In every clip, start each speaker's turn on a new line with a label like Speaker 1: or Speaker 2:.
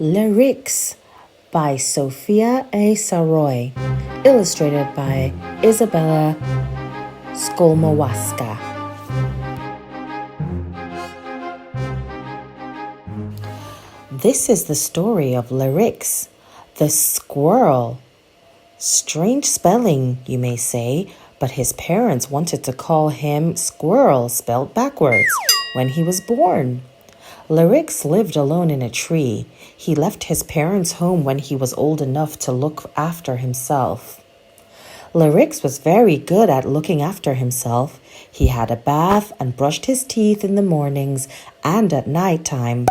Speaker 1: Lerriuqs by Sophea A Saroay, illustrated by Isabella Skolmowaska. This is the story of Lerriuqs, the squirrel. Strange spelling, you may say, but his parents wanted to call him Squirrel spelled backwards when he was born. Lerriuqs lived alone in a tree. He left his parents' home when he was old enough to look after himself. Lerriuqs was very good at looking after himself. He had a bath and brushed his teeth in the mornings and at night time.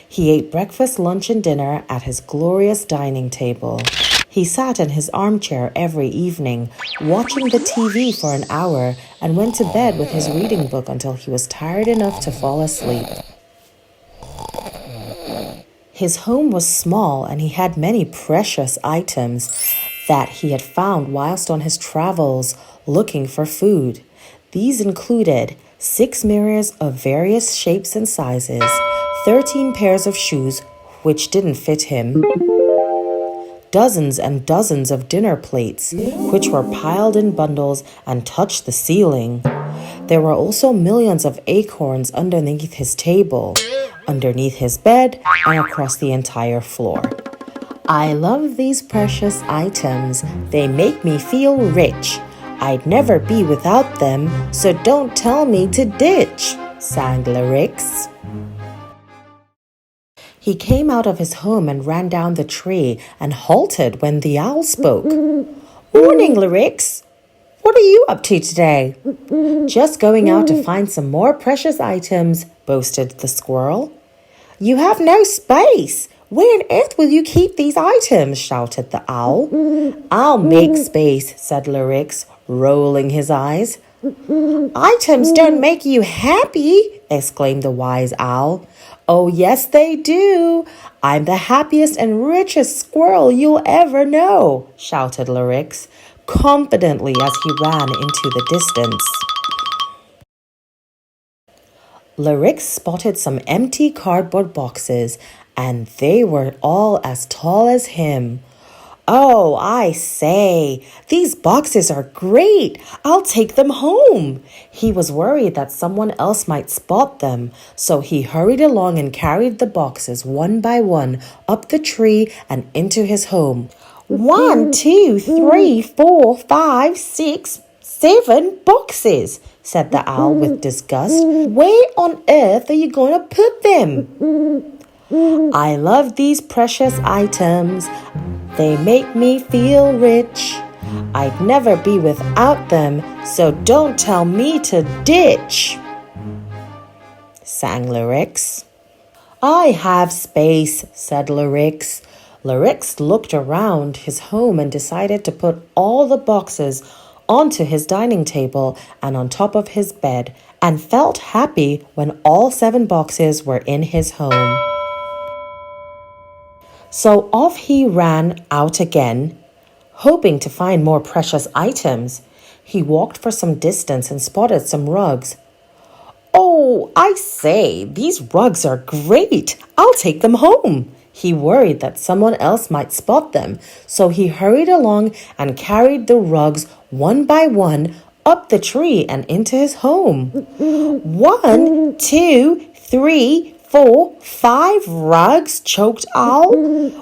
Speaker 1: He ate breakfast, lunch, and dinner at his glorious dining table. He sat in his armchair every evening, watching the TV for an hour, and went to bed with his reading book until he was tired enough to fall asleep. His home was small, and he had many precious items that he had found whilst on his travels looking for food. These included 6 mirrors of various shapes and sizes, 13 pairs of shoes which didn't fit him, dozens and dozens of dinner plates which were piled in bundles and touched the ceiling. There were also millions of acorns underneath his table, underneath his bed, and across the entire floor. I love these precious items. They make me feel rich. I'd never be without them, so don't tell me to ditch, sang Lerriuqs. He came out of his home and ran down the tree and halted when the owl spoke. Morning, Lerriuqs. What are you up to today? Just going out to find some more precious items, boasted the squirrel. You have no space. Where on earth will you keep these items? Shouted the owl. I'll make space, said Lerriuqs, rolling his eyes. Items don't make you happy, exclaimed the wise owl. Oh, yes, they do. I'm the happiest and richest squirrel you'll ever know, shouted Lerriuqs, confidently as he ran into the distance. Lerriuqs spotted some empty cardboard boxes, and they were all as tall as him. Oh, I say, these boxes are great. I'll take them home. He was worried that someone else might spot them, so he hurried along and carried the boxes one by one up the tree and into his home. 1, 2, 3, 4, 5, 6, 7 boxes, said the owl with disgust. Where on earth are you going to put them? I love these precious items. They make me feel rich. I'd never be without them, so don't tell me to ditch, sang Lerriuqs. I have space, said Lerriuqs. Lerriuqs looked around his home and decided to put all the boxes onto his dining table and on top of his bed, and felt happy when all 7 boxes were in his home. So off he ran out again, hoping to find more precious items. He walked for some distance and spotted some rugs. Oh, I say, these rugs are great. I'll take them home. He worried that someone else might spot them, so he hurried along and carried the rugs one by one up the tree and into his home. 1, 2, 3, 4, 5 rugs, choked Owl.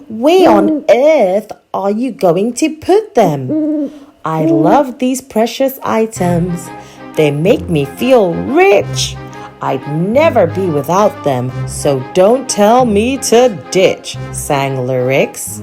Speaker 1: Where on earth are you going to put them? I love these precious items. They make me feel rich. I'd never be without them, so don't tell me to ditch, sang Lerriuqs.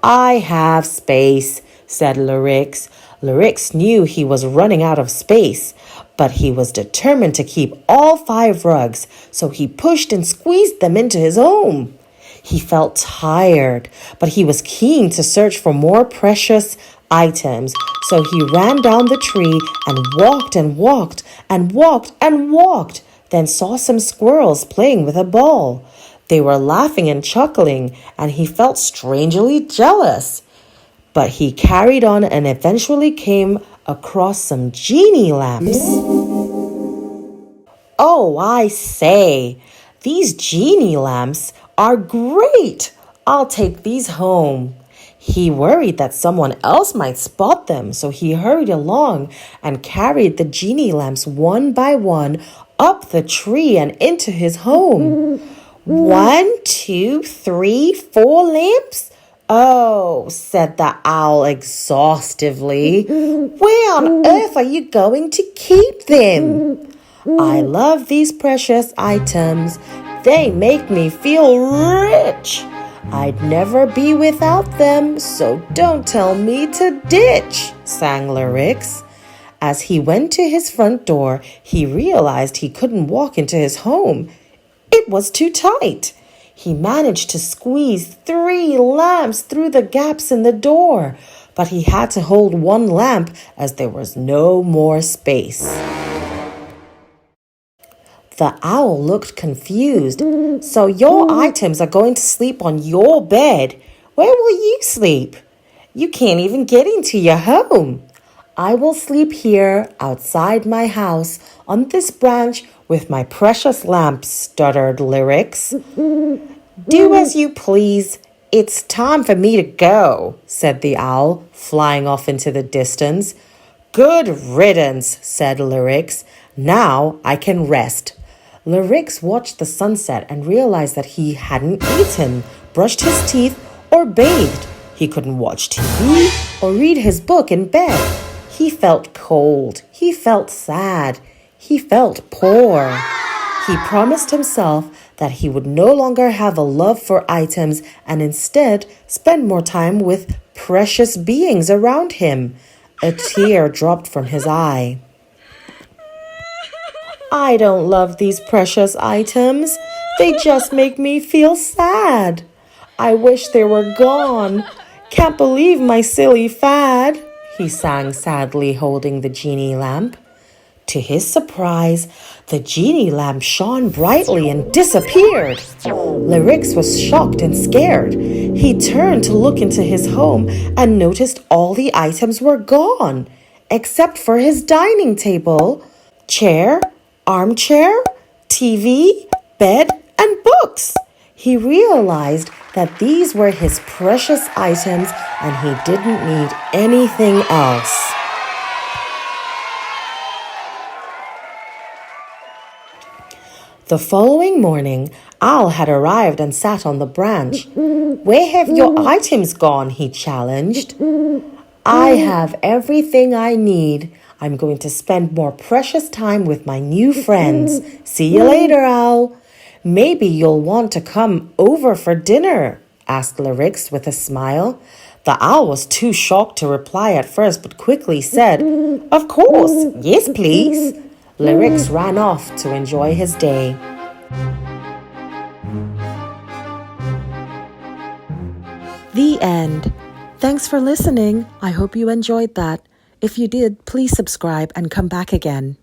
Speaker 1: I have space, said Lerriuqs. Lerriuqs knew he was running out of space, but he was determined to keep all 5 rugs, so he pushed and squeezed them into his home. He felt tired, but he was keen to search for more precious items, so he ran down the tree and walked and walked and walked and walked, then saw some squirrels playing with a ball. They were laughing and chuckling, and he felt strangely jealous. But he carried on and eventually came across some genie lamps. Oh, I say, these genie lamps are great. I'll take these home. He worried that someone else might spot them, so he hurried along and carried the genie lamps one by one up the tree and into his home. 1, 2, 3, 4 lamps? Oh, said the owl exhaustively. Where on earth are you going to keep them? I love these precious items. They make me feel rich. I'd never be without them, so don't tell me to ditch, sang Lerriuqs. As he went to his front door, he realized he couldn't walk into his home. It was too tight. He managed to squeeze 3 lamps through the gaps in the door, but he had to hold 1 lamp as there was no more space. The owl looked confused. So your items are going to sleep on your bed. Where will you sleep? You can't even get into your home. I will sleep here outside my house on this branch with my precious lamps, stuttered Lerriuqs. Do as you please. It's time for me to go, said the owl, flying off into the distance. Good riddance, said Lerriuqs. Now I can rest. Lerriuqs watched the sunset and realized that he hadn't eaten, brushed his teeth, or bathed. He couldn't watch TV or read his book in bed. He felt cold. He felt sad. He felt poor. He promised himself that he would no longer have a love for items and instead spend more time with precious beings around him. A tear dropped from his eye. I don't love these precious items. They just make me feel sad. I wish they were gone. Can't believe my silly fad, he sang sadly, holding the genie lamp. To his surprise, the genie lamp shone brightly and disappeared. Lerriuqs was shocked and scared. He turned to look into his home and noticed all the items were gone, except for his dining table, chair, armchair, TV, bed, and books. He realized that these were his precious items and he didn't need anything else. The following morning, Owl had arrived and sat on the branch. Where have your items gone? He challenged. I have everything I need. I'm going to spend more precious time with my new friends. See you later, Owl. Maybe you'll want to come over for dinner, asked Lerriuqs with a smile. The owl was too shocked to reply at first, but quickly said, Of course, yes please. Lerriuqs ran off to enjoy his day. The end. Thanks for listening. I hope you enjoyed that. If you did, please subscribe and come back again.